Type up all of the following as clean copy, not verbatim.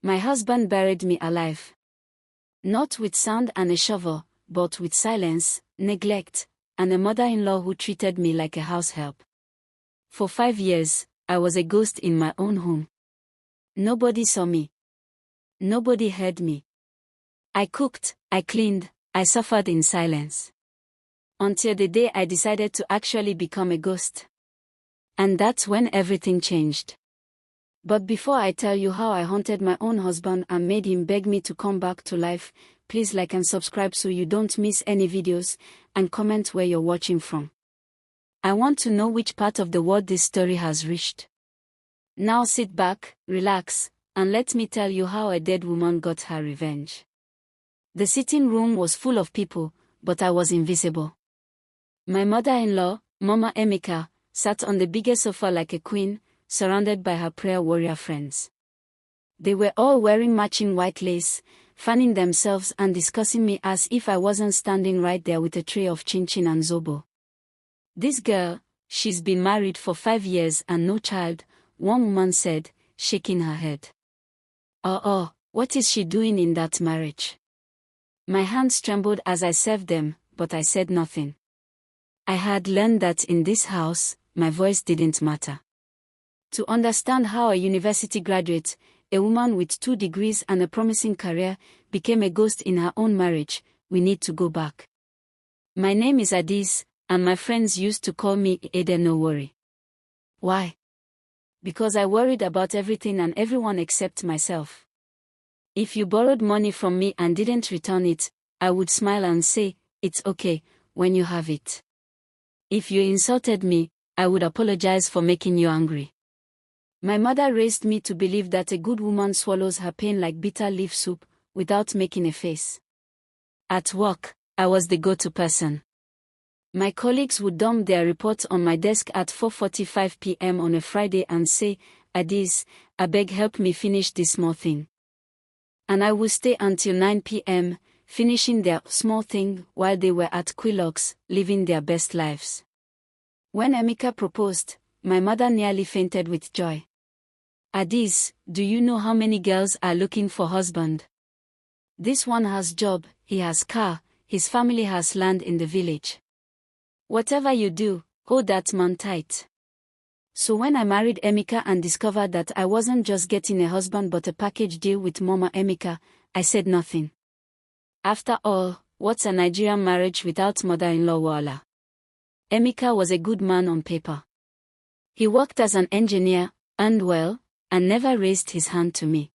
My husband buried me alive. Not with sand and a shovel, but with silence, neglect, and a mother-in-law who treated me like a house help. For 5 years, I was a ghost in my own home. Nobody saw me. Nobody heard me. I cooked, I cleaned, I suffered in silence. Until the day I decided to actually become a ghost. And that's when everything changed. But before I tell you how I haunted my own husband and made him beg me to come back to life, please like and subscribe so you don't miss any videos, and comment where you're watching from. I want to know which part of the world this story has reached. Now sit back, relax, and let me tell you how a dead woman got her revenge. The sitting room was full of people, but I was invisible. My mother-in-law, Mama Emeka, sat on the biggest sofa like a queen, surrounded by her prayer warrior friends. They were all wearing matching white lace, fanning themselves and discussing me as if I wasn't standing right there with a tray of chin-chin and zobo. This girl, she's been married for 5 years and no child, one woman said, shaking her head. What is she doing in that marriage? My hands trembled as I served them, but I said nothing. I had learned that in this house, my voice didn't matter. To understand how a university graduate, a woman with 2 degrees and a promising career, became a ghost in her own marriage, we need to go back. My name is Adaeze, and my friends used to call me Ede No Worry. Why? Because I worried about everything and everyone except myself. If you borrowed money from me and didn't return it, I would smile and say, it's okay, when you have it. If you insulted me, I would apologize for making you angry. My mother raised me to believe that a good woman swallows her pain like bitter leaf soup, without making a face. At work, I was the go-to person. My colleagues would dump their reports on my desk at 4:45 p.m. on a Friday and say, Adaeze, abeg help me finish this small thing. And I would stay until 9 p.m., finishing their small thing while they were at Quilocks, living their best lives. When Emeka proposed, my mother nearly fainted with joy. Adaeze, do you know how many girls are looking for husband? This one has job, he has car, his family has land in the village. Whatever you do, hold that man tight. So when I married Emeka and discovered that I wasn't just getting a husband but a package deal with Mama Emeka, I said nothing. After all, what's a Nigerian marriage without mother-in-law wahala? Emeka was a good man on paper. He worked as an engineer, earned well, and never raised his hand to me.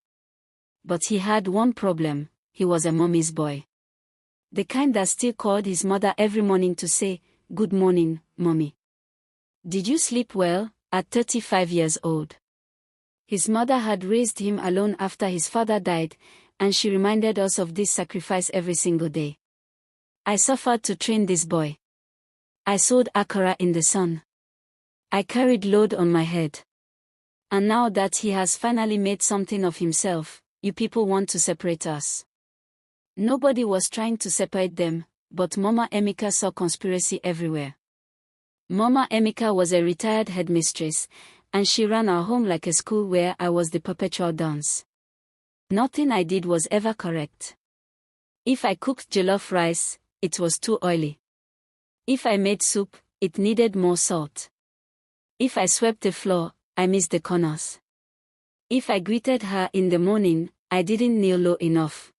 But he had one problem, he was a mommy's boy. The kind that still called his mother every morning to say, "Good morning, mommy. Did you sleep well?" at 35 years old. His mother had raised him alone after his father died, and she reminded us of this sacrifice every single day. I suffered to train this boy. I sowed akara in the sun. I carried load on my head. And now that he has finally made something of himself, you people want to separate us. Nobody was trying to separate them, but Mama Emeka saw conspiracy everywhere. Mama Emeka was a retired headmistress, and she ran our home like a school where I was the perpetual dance. Nothing I did was ever correct. If I cooked jollof rice, it was too oily. If I made soup, it needed more salt. If I swept the floor, I missed the corners. If I greeted her in the morning, I didn't kneel low enough.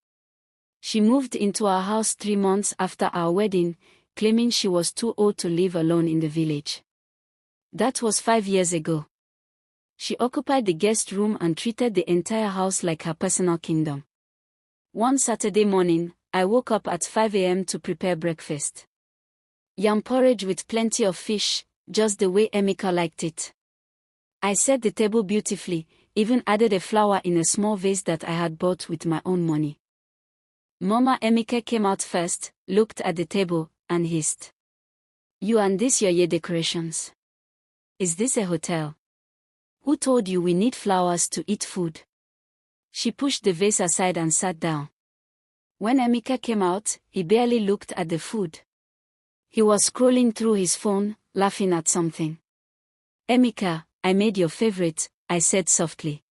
She moved into our house 3 months after our wedding, claiming she was too old to live alone in the village. That was 5 years ago. She occupied the guest room and treated the entire house like her personal kingdom. One Saturday morning, I woke up at 5 a.m. to prepare breakfast. Yam porridge with plenty of fish, just the way Emeka liked it. I set the table beautifully, even added a flower in a small vase that I had bought with my own money. Mama Emeka came out first, looked at the table, and hissed. "You and this your decorations. Is this a hotel? Who told you we need flowers to eat food?" She pushed the vase aside and sat down. When Emeka came out, he barely looked at the food. He was scrolling through his phone, laughing at something. "Emeka, I made your favorite," I said softly.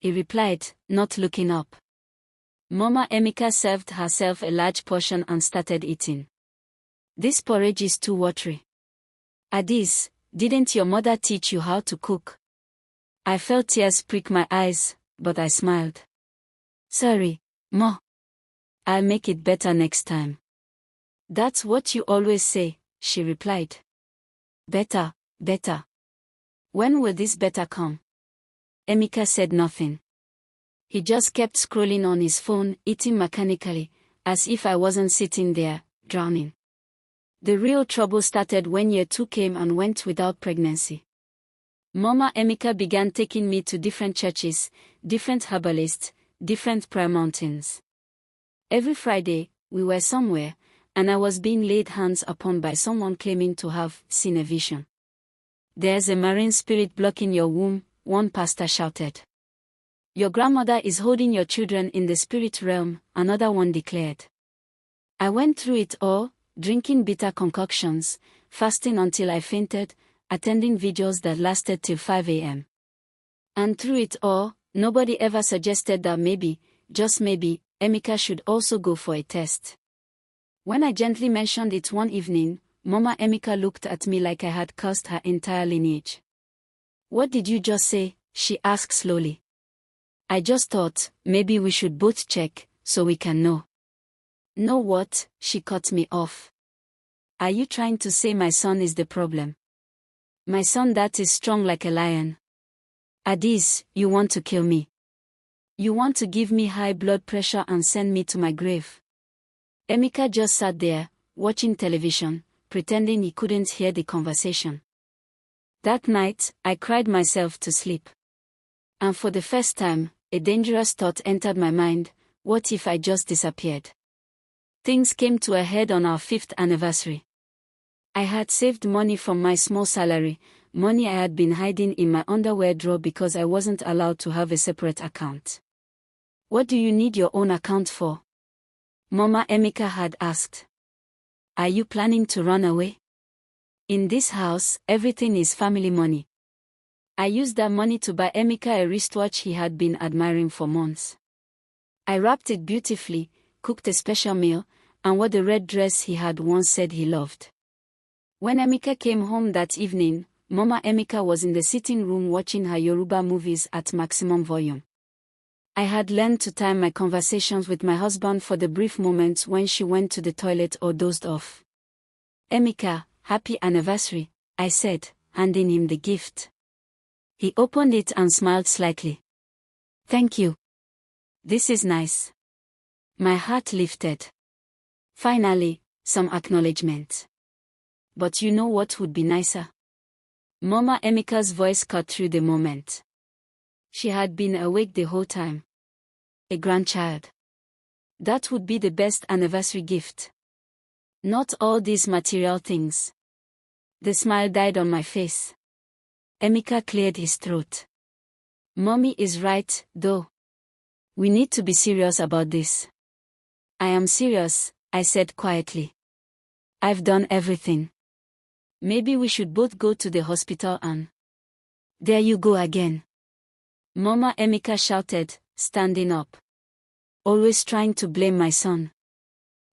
he replied, not looking up. Mama Emeka served herself a large portion and started eating. This porridge is too watery. Adaeze, didn't your mother teach you how to cook? I felt tears prick my eyes, but I smiled. Sorry, Ma. I'll make it better next time. That's what you always say, she replied. Better, better. When will this better come? Emeka said nothing. He just kept scrolling on his phone, eating mechanically, as if I wasn't sitting there, drowning. The real trouble started when year 2 came and went without pregnancy. Mama Emeka began taking me to different churches, different herbalists, different prayer mountains. Every Friday, we were somewhere, and I was being laid hands upon by someone claiming to have seen a vision. There's a marine spirit blocking your womb, one pastor shouted. Your grandmother is holding your children in the spirit realm, another one declared. I went through it all, drinking bitter concoctions, fasting until I fainted, attending vigils that lasted till 5 a.m. And through it all, nobody ever suggested that maybe, just maybe, Emeka should also go for a test. When I gently mentioned it one evening, Mama Emeka looked at me like I had cursed her entire lineage. What did you just say? She asked slowly. I just thought, maybe we should both check, so we can know. Know what? She cut me off. Are you trying to say my son is the problem? My son that is strong like a lion. Adaeze, you want to kill me. You want to give me high blood pressure and send me to my grave. Emeka just sat there, watching television, pretending he couldn't hear the conversation. That night, I cried myself to sleep. And for the first time, a dangerous thought entered my mind: what if I just disappeared? Things came to a head on our 5th anniversary. I had saved money from my small salary, money I had been hiding in my underwear drawer because I wasn't allowed to have a separate account. What do you need your own account for? Mama Emeka had asked. Are you planning to run away? In this house, everything is family money. I used that money to buy Emeka a wristwatch he had been admiring for months. I wrapped it beautifully, cooked a special meal, and wore the red dress he had once said he loved. When Emeka came home that evening, Mama Emeka was in the sitting room watching her Yoruba movies at maximum volume. I had learned to time my conversations with my husband for the brief moments when she went to the toilet or dozed off. Emeka, happy anniversary, I said, handing him the gift. He opened it and smiled slightly. Thank you. This is nice. My heart lifted. Finally, some acknowledgement. But you know what would be nicer? Mama Emeka's voice cut through the moment. She had been awake the whole time. A grandchild. That would be the best anniversary gift. Not all these material things. The smile died on my face. Emeka cleared his throat. Mommy is right, though. We need to be serious about this. I am serious, I said quietly. I've done everything. Maybe we should both go to the hospital and... There you go again. Mama Emeka shouted, standing up. Always trying to blame my son.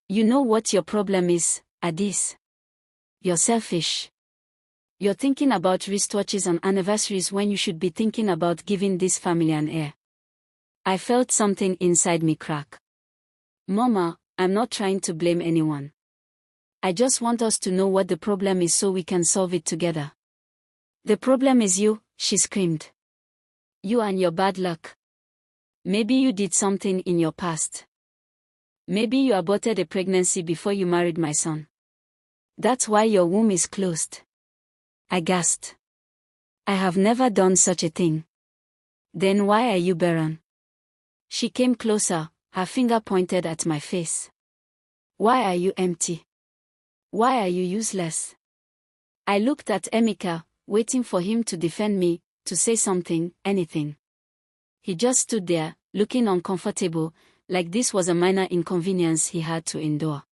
You know what your problem is, Adaeze? You're selfish. You're thinking about wristwatches and anniversaries when you should be thinking about giving this family an heir. I felt something inside me crack. Mama, I'm not trying to blame anyone. I just want us to know what the problem is so we can solve it together. The problem is you, she screamed. You and your bad luck. Maybe you did something in your past. Maybe you aborted a pregnancy before you married my son. That's why your womb is closed. I gasped. I have never done such a thing. Then why are you barren? She came closer, her finger pointed at my face. Why are you empty? Why are you useless? I looked at Emeka, waiting for him to defend me, to say something, anything. He just stood there, looking uncomfortable, like this was a minor inconvenience he had to endure.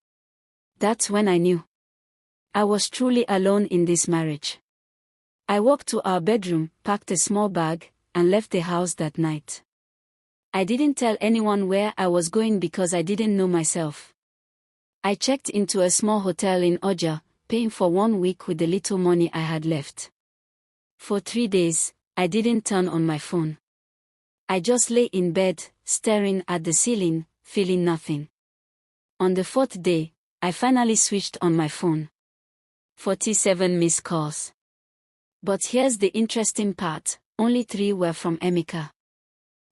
That's when I knew. I was truly alone in this marriage. I walked to our bedroom, packed a small bag, and left the house that night. I didn't tell anyone where I was going because I didn't know myself. I checked into a small hotel in Oja, paying for 1 week with the little money I had left. For 3 days, I didn't turn on my phone. I just lay in bed, staring at the ceiling, feeling nothing. On the 4th day, I finally switched on my phone. 47 missed calls. But here's the interesting part, only 3 were from Emeka.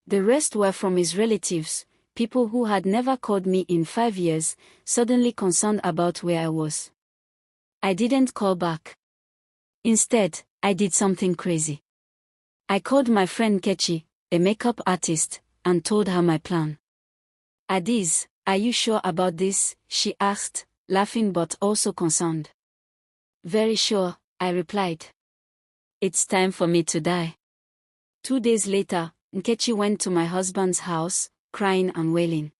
The rest were from his relatives, people who had never called me in 5 years, suddenly concerned about where I was. I didn't call back. Instead, I did something crazy. I called my friend Kechi, a makeup artist, and told her my plan. "Adaeze, are you sure about this?" she asked, laughing but also concerned. "Very sure," I replied. "It's time for me to die." 2 days later, Nkechi went to my husband's house, crying and wailing.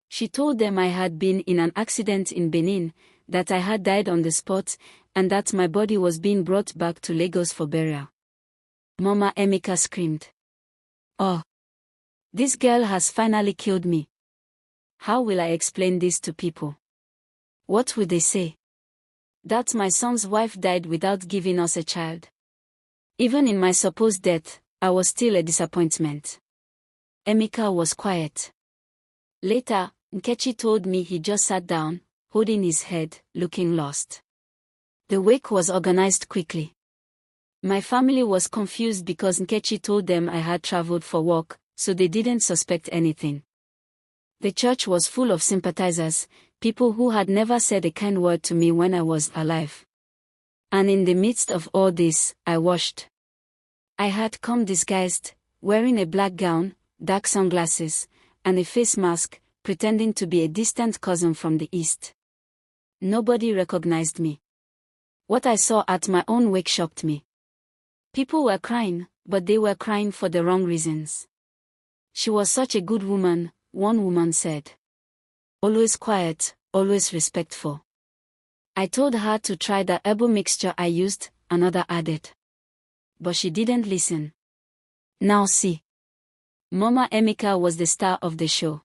She told them I had been in an accident in Benin, that I had died on the spot, and that my body was being brought back to Lagos for burial. Mama Emeka screamed. "Oh! This girl has finally killed me. How will I explain this to people? What will they say? That my son's wife died without giving us a child. Even in my supposed death, I was still a disappointment." Emeka was quiet. Later, Nkechi told me he just sat down, holding his head, looking lost. The wake was organized quickly. My family was confused because Nkechi told them I had traveled for work, so they didn't suspect anything. The church was full of sympathizers, people who had never said a kind word to me when I was alive. And in the midst of all this, I washed. I had come disguised, wearing a black gown, dark sunglasses, and a face mask, pretending to be a distant cousin from the east. Nobody recognized me. What I saw at my own wake shocked me. People were crying, but they were crying for the wrong reasons. "She was such a good woman," one woman said. "Always quiet, always respectful." I told her to try the herbal mixture I used, another added. But she didn't listen. Now see. Mama Emeka was the star of the show.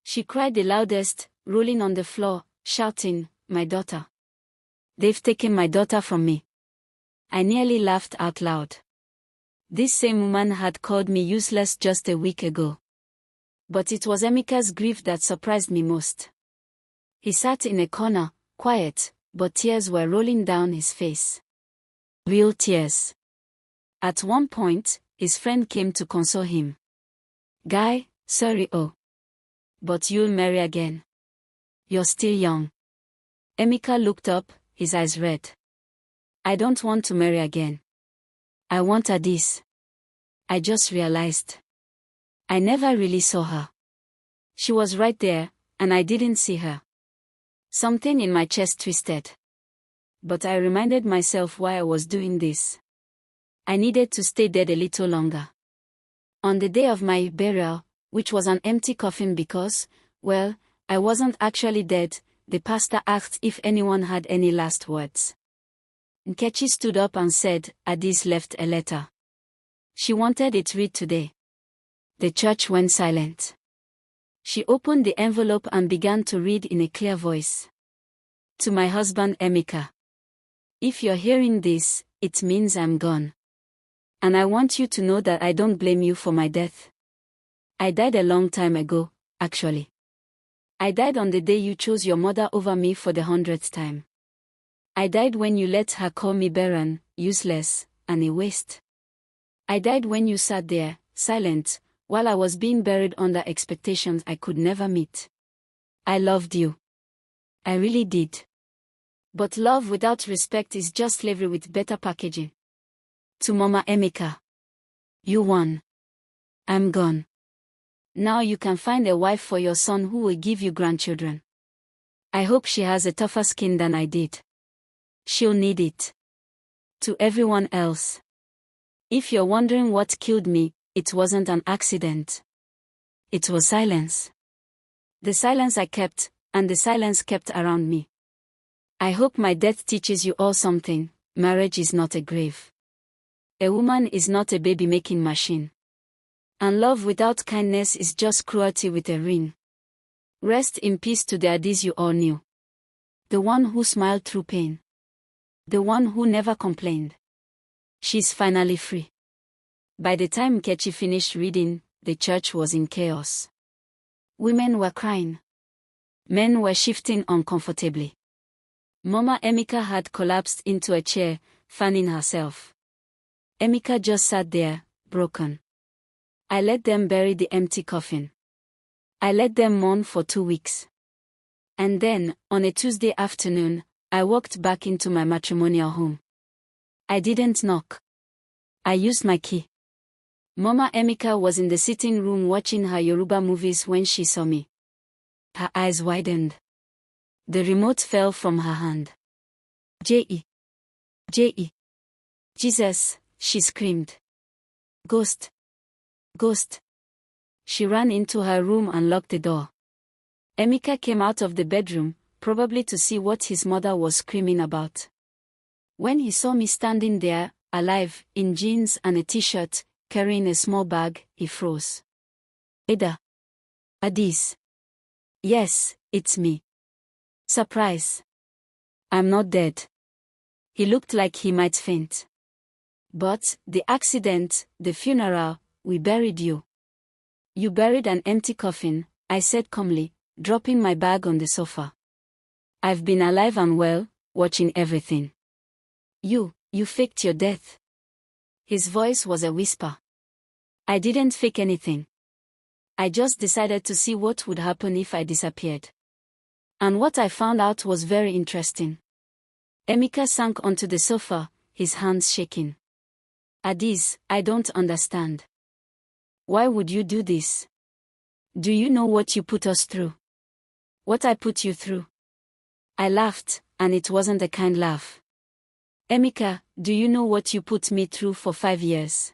She cried the loudest, rolling on the floor, shouting, "My daughter. They've taken my daughter from me." I nearly laughed out loud. This same woman had called me useless just a week ago. But it was Emeka's grief that surprised me most. He sat in a corner, quiet, but tears were rolling down his face. Real tears. At one point, his friend came to console him. "Guy, sorry but you'll marry again. You're still young." Emeka looked up, his eyes red. "I don't want to marry again. I want Adaeze." I just realized. I never really saw her. She was right there, and I didn't see her. Something in my chest twisted. But I reminded myself why I was doing this. I needed to stay dead a little longer. On the day of my burial, which was an empty coffin because, well, I wasn't actually dead, the pastor asked if anyone had any last words. Nkechi stood up and said, "Adaeze left a letter. She wanted it read today." The church went silent. She opened the envelope and began to read in a clear voice. "To my husband Emeka. If you're hearing this, it means I'm gone. And I want you to know that I don't blame you for my death. I died a long time ago, actually. I died on the day you chose your mother over me for the 100th time. I died when you let her call me barren, useless, and a waste. I died when you sat there, silent, while I was being buried under expectations I could never meet. I loved you. I really did. But love without respect is just slavery with better packaging. To Mama Emeka. You won. I'm gone. Now you can find a wife for your son who will give you grandchildren. I hope she has a tougher skin than I did. She'll need it. To everyone else. If you're wondering what killed me, it wasn't an accident. It was silence. The silence I kept, and the silence kept around me. I hope my death teaches you all something. Marriage is not a grave. A woman is not a baby-making machine. And love without kindness is just cruelty with a ring. Rest in peace to the adaeze you all knew. The one who smiled through pain. The one who never complained. She's finally free. By the time Nkechi finished reading, the church was in chaos. Women were crying. Men were shifting uncomfortably. Mama Emeka had collapsed into a chair, fanning herself. Emeka just sat there, broken. I let them bury the empty coffin. I let them mourn for 2 weeks. And then, on a Tuesday afternoon, I walked back into my matrimonial home. I didn't knock. I used my key. Mama Emeka was in the sitting room watching her Yoruba movies when she saw me. Her eyes widened. The remote fell from her hand. J.E. J.E. Jesus, she screamed. Ghost. Ghost. She ran into her room and locked the door. Emeka came out of the bedroom, probably to see what his mother was screaming about. When he saw me standing there, alive, in jeans and a t-shirt, carrying a small bag, he froze. Ada. Adaeze. Yes, it's me. Surprise. I'm not dead. He looked like he might faint. But, the accident, the funeral, we buried you. You buried an empty coffin, I said calmly, dropping my bag on the sofa. I've been alive and well, watching everything. You faked your death. His voice was a whisper. I didn't fake anything. I just decided to see what would happen if I disappeared. And what I found out was very interesting. Emeka sank onto the sofa, his hands shaking. Adaeze, I don't understand. Why would you do this? Do you know what you put us through? What I put you through? I laughed, and it wasn't a kind laugh. Emeka, do you know what you put me through for 5 years?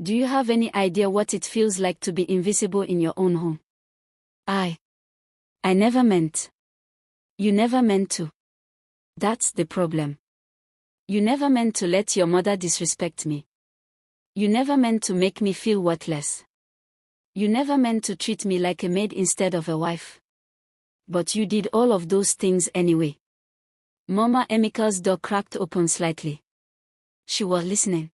Do you have any idea what it feels like to be invisible in your own home? I never meant. You never meant to. That's the problem. You never meant to let your mother disrespect me. You never meant to make me feel worthless. You never meant to treat me like a maid instead of a wife. But you did all of those things anyway. Mama Emeka's door cracked open slightly. She was listening.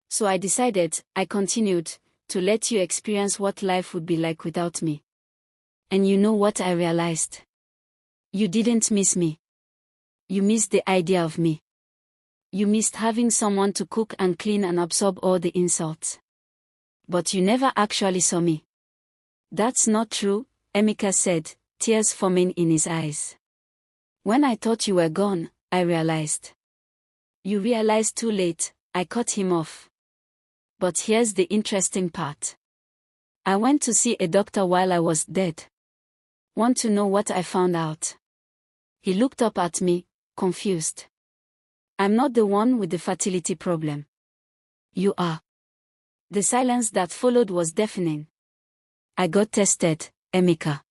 So I decided, I continued, to let you experience what life would be like without me. And you know what I realized? You didn't miss me. You missed the idea of me. You missed having someone to cook and clean and absorb all the insults. But you never actually saw me. That's not true, Emeka said, tears forming in his eyes. When I thought you were gone, I realized. You realized too late, I cut him off. But here's the interesting part. I went to see a doctor while I was dead. Want to know what I found out? He looked up at me, confused. I'm not the one with the fertility problem. You are. The silence that followed was deafening. I got tested, Emeka.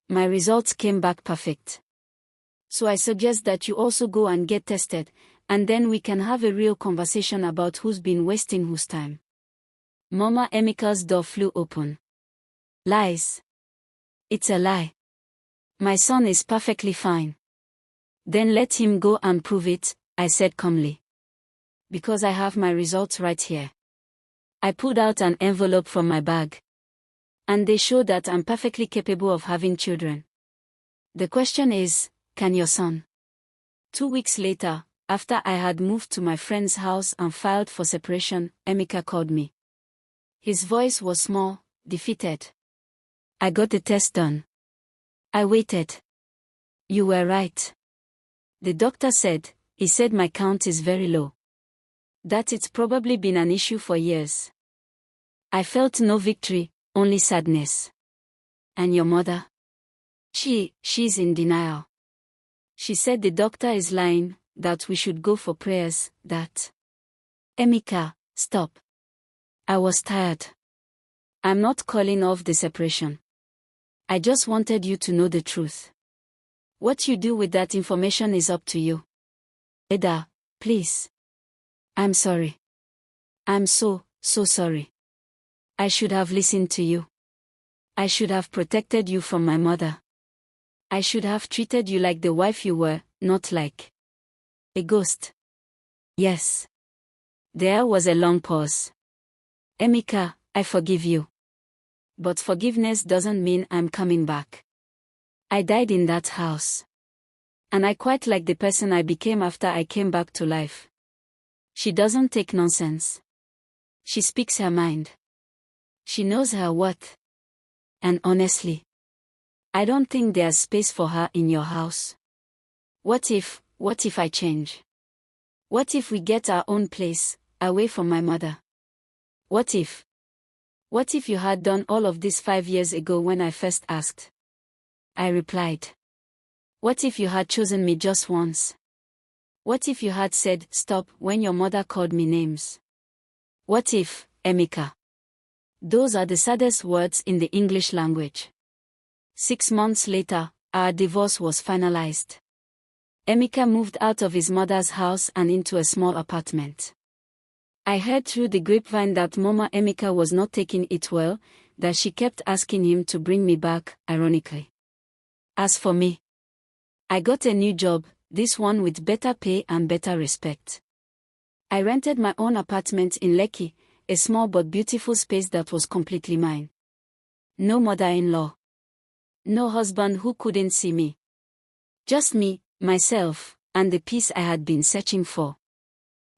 My results came back perfect. So I suggest that you also go and get tested, and then we can have a real conversation about who's been wasting whose time. Mama Emeka's door flew open. Lies. It's a lie. My son is perfectly fine. Then let him go and prove it, I said calmly. Because I have my results right here. I pulled out an envelope from my bag. And they show that I'm perfectly capable of having children. The question is, can your son? 2 weeks later, after I had moved to my friend's house and filed for separation, Emeka called me. His voice was small, defeated. I got the test done. I waited. You were right. The doctor said, he said my count is very low. That it's probably been an issue for years. I felt no victory, only sadness. And your mother? She's in denial. She said the doctor is lying, that we should go for prayers, that. Emeka, stop. I was tired. I'm not calling off the separation. I just wanted you to know the truth. What you do with that information is up to you. Ada, please. I'm sorry. I'm so sorry. I should have listened to you. I should have protected you from my mother. I should have treated you like the wife you were, not like a ghost. Yes. There was a long pause. Emeka, I forgive you. But forgiveness doesn't mean I'm coming back. I died in that house. And I quite like the person I became after I came back to life. She doesn't take nonsense. She speaks her mind. She knows her worth. And honestly, I don't think there's space for her in your house. What if I change? What if we get our own place, away from my mother? What if you had done all of this 5 years ago when I first asked? I replied. What if you had chosen me just once? What if you had said, stop, when your mother called me names? What if, Emeka? Those are the saddest words in the English language. 6 months later, our divorce was finalized. Emeka moved out of his mother's house and into a small apartment. I heard through the grapevine that Mama Emeka was not taking it well, that she kept asking him to bring me back, ironically. As for me, I got a new job, this one with better pay and better respect. I rented my own apartment in Lekki, a small but beautiful space that was completely mine. No mother-in-law. No husband who couldn't see me. Just me, myself, and the peace I had been searching for.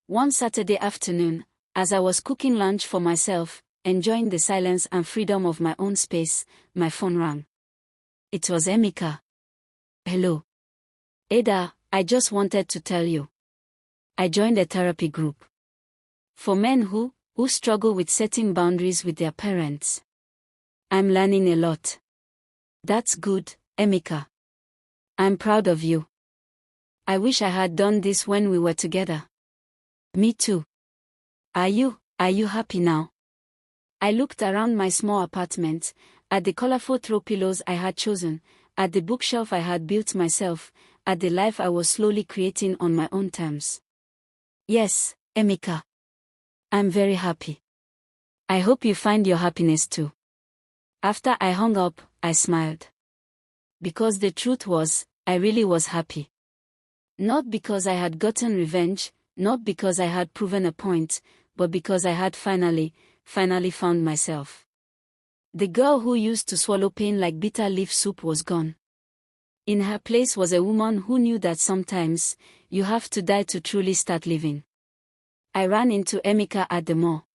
One Saturday afternoon, as I was cooking lunch for myself, enjoying the silence and freedom of my own space, my phone rang. It was Emeka. Hello. Ada, I just wanted to tell you. I joined a therapy group. For men who struggle with setting boundaries with their parents. I'm learning a lot. That's good, Emeka. I'm proud of you. I wish I had done this when we were together. Me too. Are you happy now? I looked around my small apartment, at the colorful throw pillows I had chosen, at the bookshelf I had built myself, at the life I was slowly creating on my own terms. Yes, Emeka. I'm very happy. I hope you find your happiness too. After I hung up, I smiled. Because the truth was, I really was happy. Not because I had gotten revenge, not because I had proven a point, but because I had finally found myself. The girl who used to swallow pain like bitter leaf soup was gone. In her place was a woman who knew that sometimes, you have to die to truly start living. I ran into Emeka at the mall.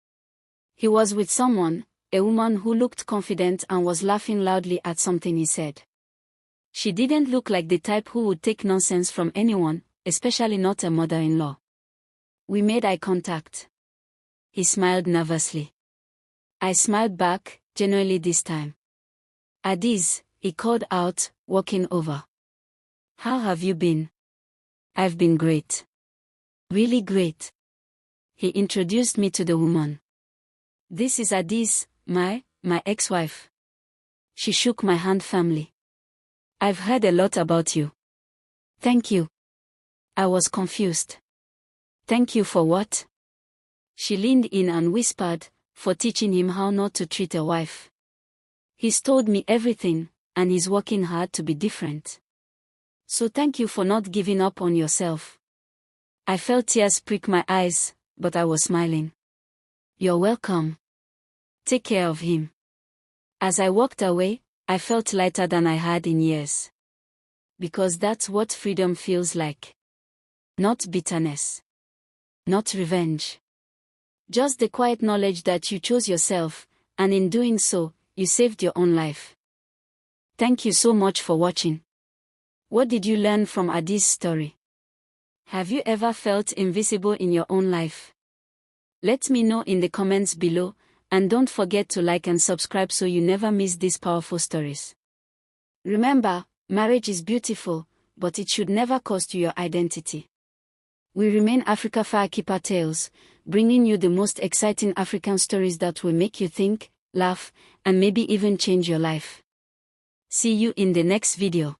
He was with someone, a woman who looked confident and was laughing loudly at something he said. She didn't look like the type who would take nonsense from anyone, especially not a mother-in-law. We made eye contact. He smiled nervously. I smiled back, genuinely this time. Adaeze, he called out, walking over. How have you been? I've been great. Really great. He introduced me to the woman. This is Adaeze, my ex-wife. She shook my hand firmly. I've heard a lot about you. Thank you. I was confused. Thank you for what? She leaned in and whispered, for teaching him how not to treat a wife. He's told me everything, and he's working hard to be different. So thank you for not giving up on yourself. I felt tears prick my eyes, but I was smiling. You're welcome. Take care of him. As I walked away, I felt lighter than I had in years. Because that's what freedom feels like. Not bitterness. Not revenge. Just the quiet knowledge that you chose yourself, and in doing so, you saved your own life. Thank you so much for watching. What did you learn from Adaeze's story? Have you ever felt invisible in your own life? Let me know in the comments below, and don't forget to like and subscribe so you never miss these powerful stories. Remember, marriage is beautiful, but it should never cost you your identity. We remain AfricanFolktales, bringing you the most exciting African stories that will make you think, laugh, and maybe even change your life. See you in the next video.